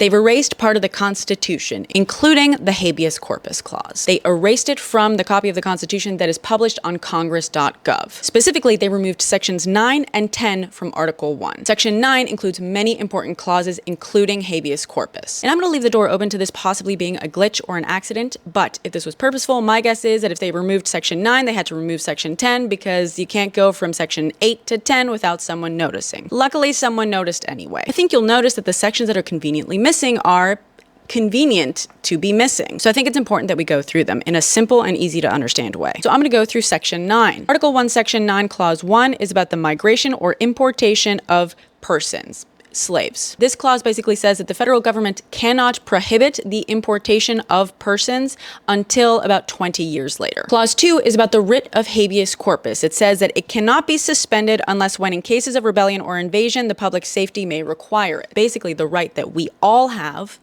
They've erased part of the Constitution, including the Habeas Corpus clause. They erased it from the copy of the Constitution that is published on congress.gov. Specifically, they removed sections 9 and 10 from Article 1. Section 9 includes many important clauses, including habeas corpus. And I'm going to leave the door open to this possibly being a glitch or an accident, but if this was purposeful, my guess is that if they removed section 9, they had to remove section 10 because you can't go from section 8 to 10 without someone noticing. Luckily, someone noticed anyway. I think you'll notice that the sections that are conveniently missing are convenient to be missing. So I think it's important that we go through them in a simple and easy to understand way. So I'm going to go through section 9. Article 1, section 9, clause 1 is about the migration or importation of persons. Slaves. This clause basically says that the federal government cannot prohibit the importation of persons until about 20 years later. Clause 2 is about the writ of habeas corpus. It says that it cannot be suspended unless when in cases of rebellion or invasion, the public safety may require it. Basically, the right that we all have,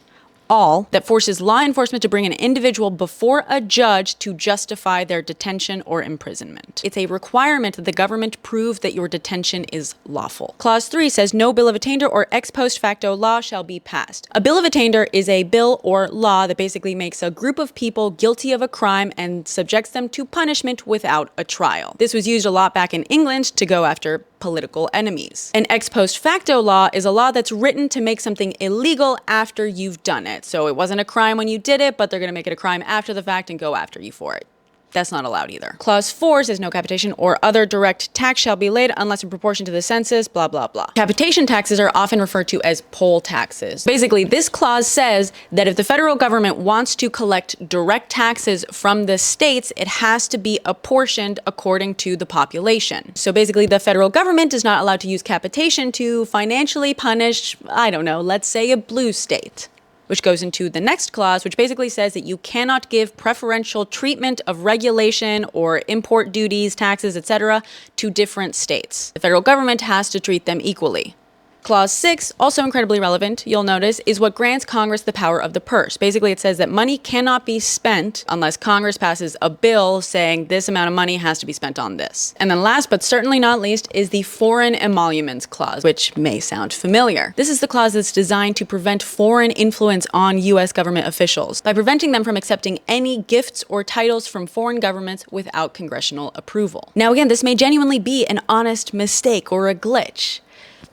that forces law enforcement to bring an individual before a judge to justify their detention or imprisonment. It's a requirement that the government prove that your detention is lawful. Clause 3 says no bill of attainder or ex post facto law shall be passed. A bill of attainder is a bill or law that basically makes a group of people guilty of a crime and subjects them to punishment without a trial. This was used a lot back in England to go after political enemies. An ex post facto law is a law that's written to make something illegal after you've done it. So it wasn't a crime when you did it, but they're going to make it a crime after the fact and go after you for it. That's not allowed either. Clause 4 says no capitation or other direct tax shall be laid unless in proportion to the census, blah, blah, blah. Capitation taxes are often referred to as poll taxes. Basically, this clause says that if the federal government wants to collect direct taxes from the states, it has to be apportioned according to the population. So basically, the federal government is not allowed to use capitation to financially punish, I don't know, let's say a blue state. Which goes into the next clause, which basically says that you cannot give preferential treatment of regulation or import duties, taxes, etc. to different states. The federal government has to treat them equally. Clause 6, also incredibly relevant, you'll notice, is what grants Congress the power of the purse. Basically, it says that money cannot be spent unless Congress passes a bill saying this amount of money has to be spent on this. And then last, but certainly not least, is the Foreign Emoluments Clause, which may sound familiar. This is the clause that's designed to prevent foreign influence on U.S. government officials by preventing them from accepting any gifts or titles from foreign governments without congressional approval. Now again, this may genuinely be an honest mistake or a glitch,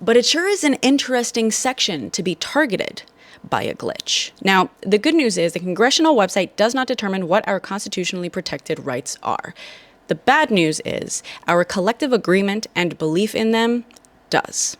but it sure is an interesting section to be targeted by a glitch. Now, the good news is the congressional website does not determine what our constitutionally protected rights are. The bad news is our collective agreement and belief in them does.